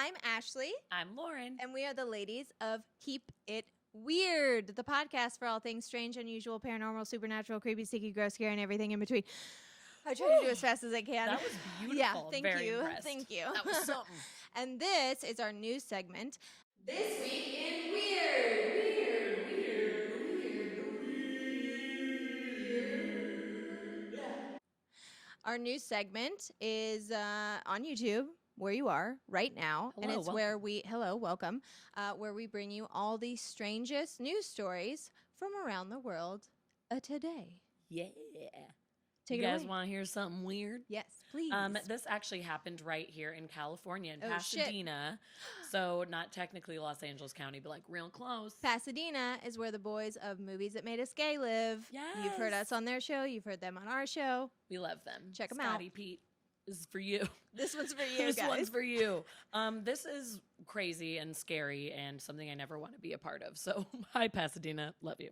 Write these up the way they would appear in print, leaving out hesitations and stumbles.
I'm Ashley. I'm Lauren. And we are the ladies of Keep It Weird, the podcast for all things strange, unusual, paranormal, supernatural, creepy, sticky, gross, scary, and everything in between. I try to do as fast as I can. That was beautiful. Yeah, thank Very you. impressed. Thank you. That was something. And this is our news segment. This week in Weird. Our news segment is on YouTube, where you are right now. Hello, and it's welcome. where we bring you all the strangest news stories from around the world today. Yeah. Take you it guys away. want to hear something weird? Yes, please. This actually happened right here in California, in Oh, Pasadena. So not technically Los Angeles County, but like real close. Pasadena is where the boys of Movies That Made Us Gay live. Yes. You've heard us on their show. You've heard them on our show. We love them. Check 'em Scotty, out. Pete, this is for you. This one's for you, This guys. one's for you. This is crazy and scary and something I never want to be a part of. So hi, Pasadena. Love you.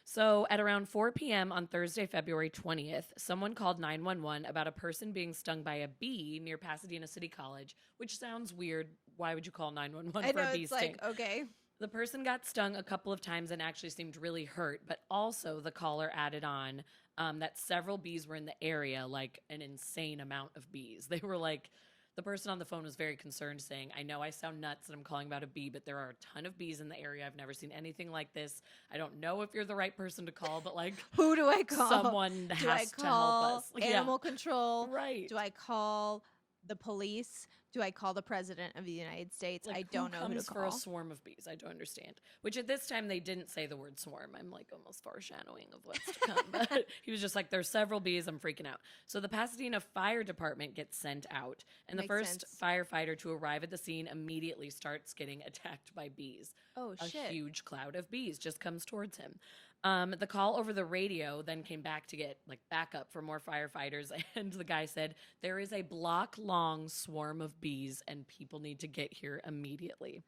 So at around 4 p.m. on Thursday, February 20th, someone called 911 about a person being stung by a bee near Pasadena City College, which sounds weird. Why would you call 911 I for know, a bee it's sting? like, okay. The person got stung a couple of times and actually seemed really hurt, but also the caller added on that several bees were in the area, like an insane amount of bees. They were like, the person on the phone was very concerned, saying, I know I sound nuts that I'm calling about a bee, but there are a ton of bees in the area. I've never seen anything like this. I don't know if you're the right person to call, but like, Who do I call? someone Do I has to call help us. animal control? Right. Do I call the police? Do I call the president of the United States? Like, I don't know who to comes call. for a swarm of bees. I don't understand. Which at this time they didn't say the word swarm. I'm like almost foreshadowing of what's to come. But he was just like, "There's several bees. I'm freaking out." So the Pasadena Fire Department gets sent out, and the Makes first sense. firefighter to arrive at the scene immediately starts getting attacked by bees. Oh, A shit. huge cloud of bees just comes towards him. The call over the radio then came back to get like backup for more firefighters, and the guy said there is a block-long swarm of bees, and people need to get here immediately.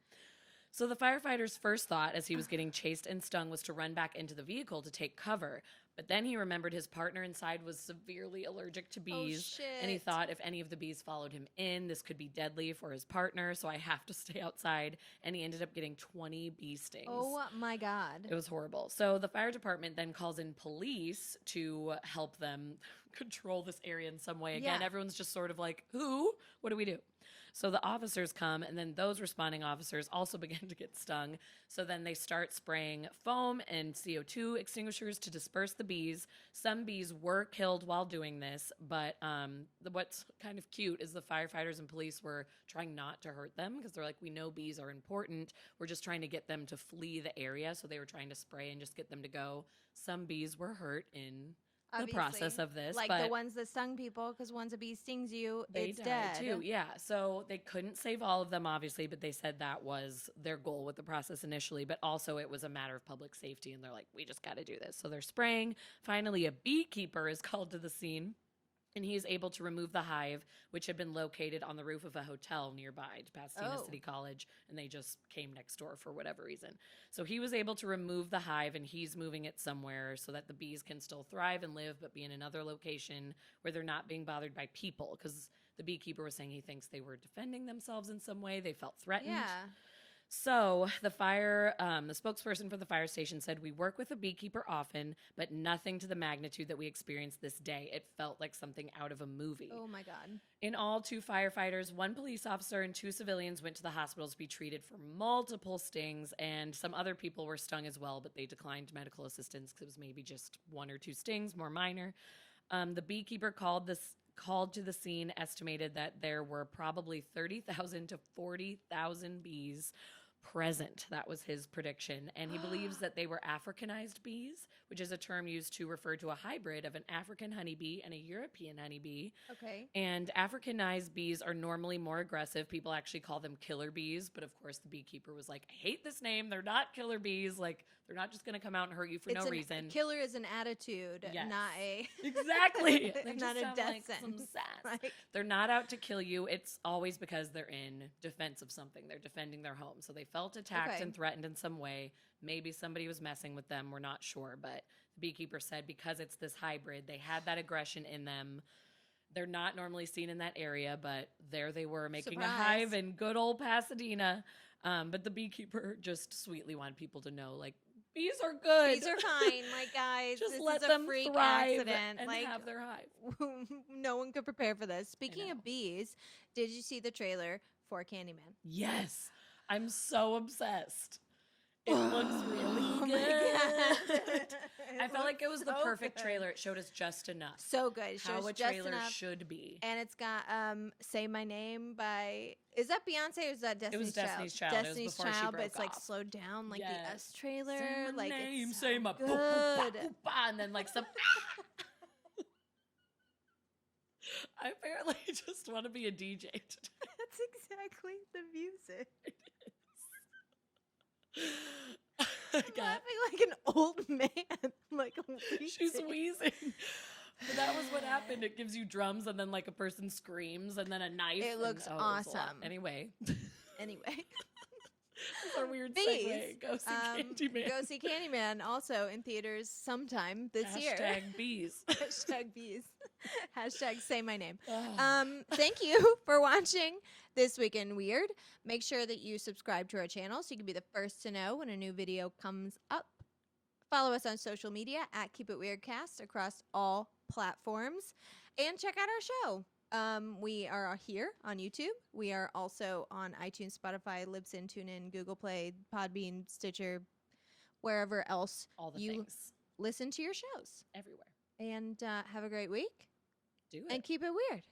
So the firefighter's first thought as he was getting chased and stung was to run back into the vehicle to take cover. But then he remembered his partner inside was severely allergic to bees. And he shit. thought if any of the bees followed him in, this could be deadly for his partner. So I have to stay outside. And he ended up getting 20 bee stings. Oh my God. It was horrible. So the fire department then calls in police to help them control this area in some way. Again, Yeah. everyone's just sort of like, who? What do we do? So the officers come, and then those responding officers also begin to get stung. So then they start spraying foam and CO2 extinguishers to disperse the bees. Some bees were killed while doing this, but what's kind of cute is the firefighters and police were trying not to hurt them because they're like, we know bees are important. We're just trying to get them to flee the area. So they were trying to spray and just get them to go. Some bees were hurt in the process of this. Like but the ones that stung people, because once a bee stings you, they it's died dead. too. Yeah. So they couldn't save all of them, obviously, but they said that was their goal with the process initially. But also it was a matter of public safety. And they're like, we just got to do this. So they're spraying. Finally, a beekeeper is called to the scene. And he is able to remove the hive, which had been located on the roof of a hotel nearby to Pasadena Oh. City College, and they just came next door for whatever reason. So he was able to remove the hive, and he's moving it somewhere so that the bees can still thrive and live, but be in another location where they're not being bothered by people. Because the beekeeper was saying he thinks they were defending themselves in some way. They felt threatened. Yeah. So the spokesperson for the fire station said, we work with a beekeeper often, but nothing to the magnitude that we experienced this day. It felt like something out of a movie. Oh my God. In all, 2 firefighters, 1 police officer, and 2 civilians went to the hospital to be treated for multiple stings, and some other people were stung as well, but they declined medical assistance because it was maybe just 1 or 2 stings, more minor. The beekeeper called to the scene, estimated that there were probably 30,000 to 40,000 bees present. That was his prediction. And he believes that they were Africanized bees, which is a term used to refer to a hybrid of an African honeybee and a European honeybee. Okay. And Africanized bees are normally more aggressive. People actually call them killer bees. But of course, the beekeeper was like, I hate this name. They're not killer bees. Like, they're not just going to come out and hurt you for no reason. Killer is an attitude, Yes. not a... Exactly. They not just a sound death like some sentence. sass. Like- They're not out to kill you. It's always because they're in defense of something. They're defending their home. So they felt attacked Okay. and threatened in some way. Maybe somebody was messing with them. We're not sure. But the beekeeper said because it's this hybrid, they had that aggression in them. They're not normally seen in that area, but there they were making a Surprise. hive in good old Pasadena. But the beekeeper just sweetly wanted people to know, like, bees are good. These are fine, like guys. Just this let is them a freak thrive accident. and Like have their hive. no one could prepare for this. Speaking know. of bees, did you see the trailer for Candyman? Yes, I'm so obsessed. It looks really Oh good. my God. I felt like it was the so perfect good. trailer. It showed us just enough. So good. It How shows a just trailer enough. should be. And it's got "Say My Name" by, is that Beyonce or is that Destiny's Child? Destiny's Child. It was Destiny's before she Child, but broke it's like off. slowed down, like the Yes. Us trailer. Say my like name, it's say so my good. and then like some. I apparently just want to be a DJ today. That's exactly the music. I I'm got- laughing like an old man. Like She's wheezing. But that was what happened. It gives you drums and then like a person screams and then a knife. It looks was a lot. awesome. Anyway. Anyway. That's our weird Bees. segue. Go see Candyman. Go see Candyman also in theaters sometime this year. Hashtag bees. Hashtag bees. Hashtag say my name. Oh. Thank you for watching This Week in Weird. Make sure that you subscribe to our channel so you can be the first to know when a new video comes up. Follow us on social media at Keep It Weirdcast across all platforms. And check out our show. We are here on YouTube. We are also on iTunes, Spotify, Libsyn, TuneIn, Google Play, Podbean, Stitcher, wherever else All the you things. listen to your shows. Everywhere. And have a great week. Do it. And keep it weird.